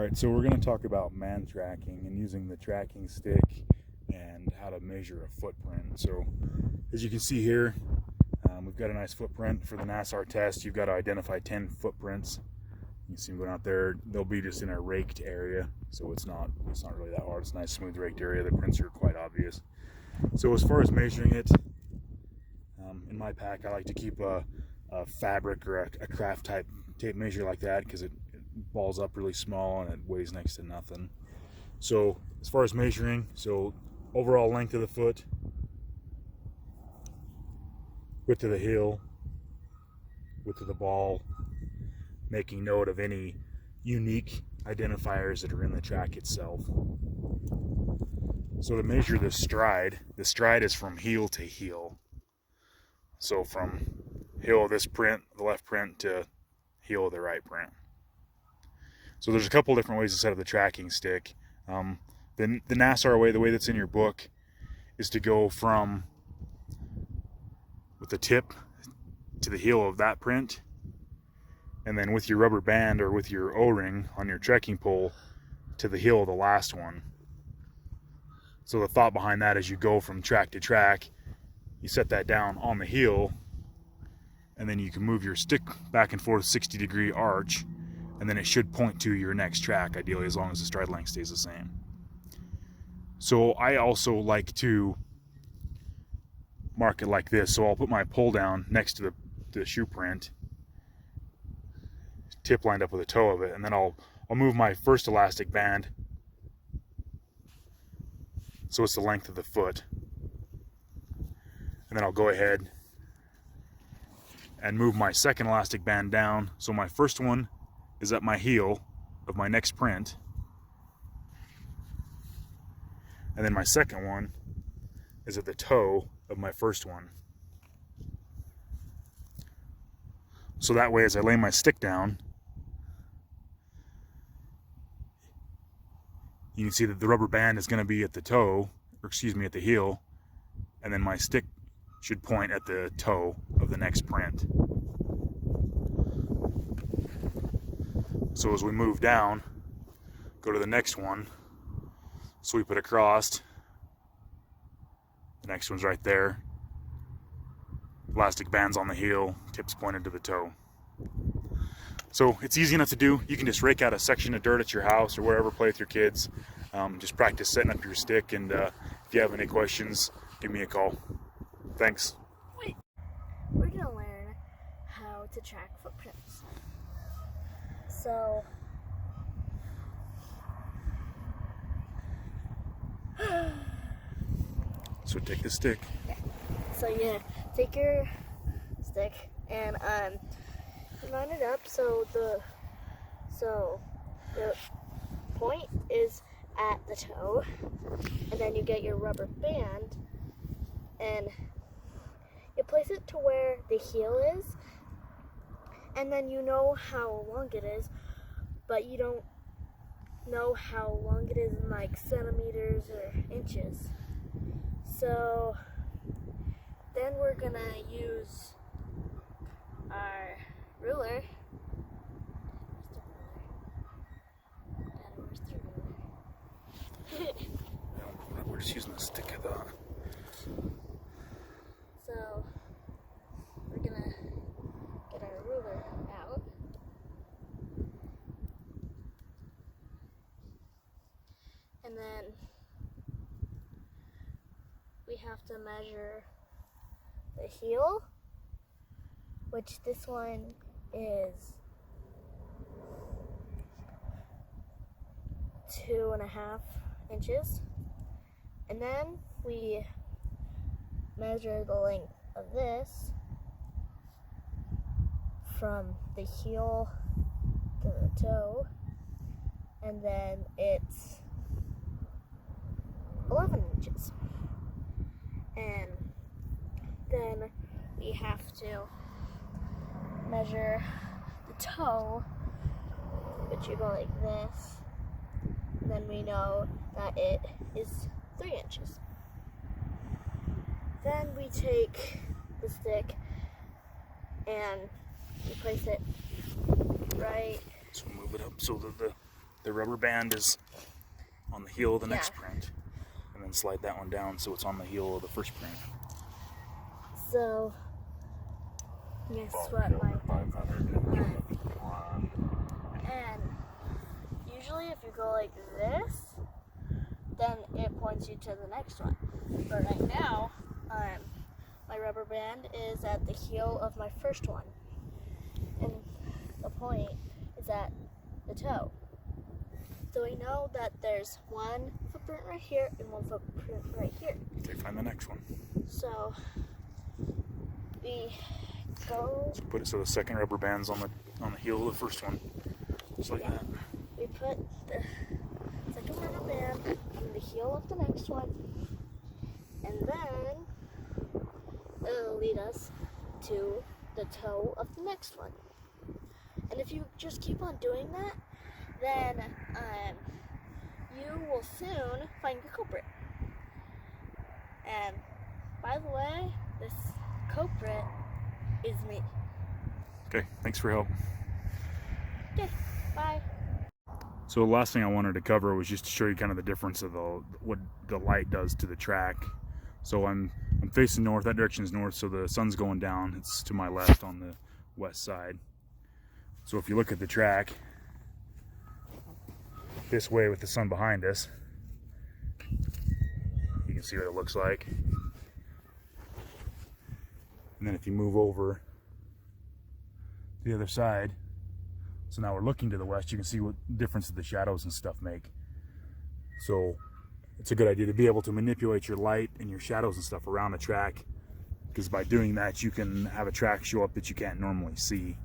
Alright, so we're going to talk about man tracking and using the tracking stick and how to measure a footprint. So as you can see here, we've got a nice footprint for the NASAR test. You've got to identify 10 footprints. You see them going out there. They'll be just in a raked area, so it's not really that hard. It's a nice smooth raked area. The prints are quite obvious. So as far as measuring it, in my pack I like to keep a fabric or a craft type tape measure like that, because it balls up really small and it weighs next to nothing. So as far as measuring, so overall length of the foot, width of the heel, width of the ball, making note of any unique identifiers that are in the track itself. So to measure the stride is from heel to heel. So from heel of this print, the left print, to heel of the right print. So there's a couple different ways to set up the tracking stick. The NASAR way, the way that's in your book, is to go from with the tip to the heel of that print, and then with your rubber band or with your O-ring on your trekking pole to the heel of the last one. So the thought behind that is you go from track to track, you set that down on the heel, and then you can move your stick back and forth 60-degree arch, and then it should point to your next track, ideally, as long as the stride length stays the same. So I also like to mark it like this. So I'll put my pull down next to the shoe print, tip lined up with the toe of it, and then I'll move my first elastic band so it's the length of the foot, and then I'll go ahead and move my second elastic band down. So my first one is at my heel of my next print, and then my second one is at the toe of my first one. So that way, as I lay my stick down, you can see that the rubber band is going to be at the toe, or excuse me, at the heel, and then my stick should point at the toe of the next print. So as we move down, go to the next one, sweep it across. The next one's right there. Elastic band's on the heel, tips pointed to the toe. So it's easy enough to do. You can just rake out a section of dirt at your house or wherever, play with your kids. Just practice setting up your stick, and if you have any questions, give me a call. Thanks. We're going to learn how to track footprints. So Take the stick. yeah. So you take your stick and line it up so the point is at the toe, and then you get your rubber band and you place it to where the heel is, and then you know how long it is, but you don't know how long it is in like centimeters or inches. So then we're gonna use our ruler. Where's the ruler? We're just using the stick, I thought. So we're gonna get our ruler out. And then we have to measure the heel, which this one is 2.5 inches. And then we measure the length of this from the heel to the toe, and then it's 11 inches. And then we have to measure the toe, which you go like this, and then we know that it is 3 inches. Then we take the stick and we place it right. So move it up so that the the rubber band is on the heel of the next Yeah. print, and then slide that one down so it's on the heel of the first print. So, guess what my and usually if you go like this, then it points you to the next one. But right now, my rubber band is at the heel of my first one, and the point is at the toe. So we know that there's one footprint right here and one footprint right here. Okay, find the next one. So we go. So put it so the second rubber band's on the heel of the first one, just like that. We put the second rubber band on the heel of the next one, and then it'll lead us to the toe of the next one. And if you just keep on doing that, then you will soon find the culprit. And by the way, this culprit is me. Okay, thanks for your help. Okay, bye. So the last thing I wanted to cover was just to show you kind of the difference of what the light does to the track. So I'm facing north, that direction is north, so the sun's going down. It's to my left on the west side. So if you look at the track this way with the sun behind us, you can see what it looks like. And then if you move over to the other side, so now we're looking to the west, you can see what difference the shadows and stuff make. So it's a good idea to be able to manipulate your light and your shadows and stuff around the track, because by doing that you can have a track show up that you can't normally see.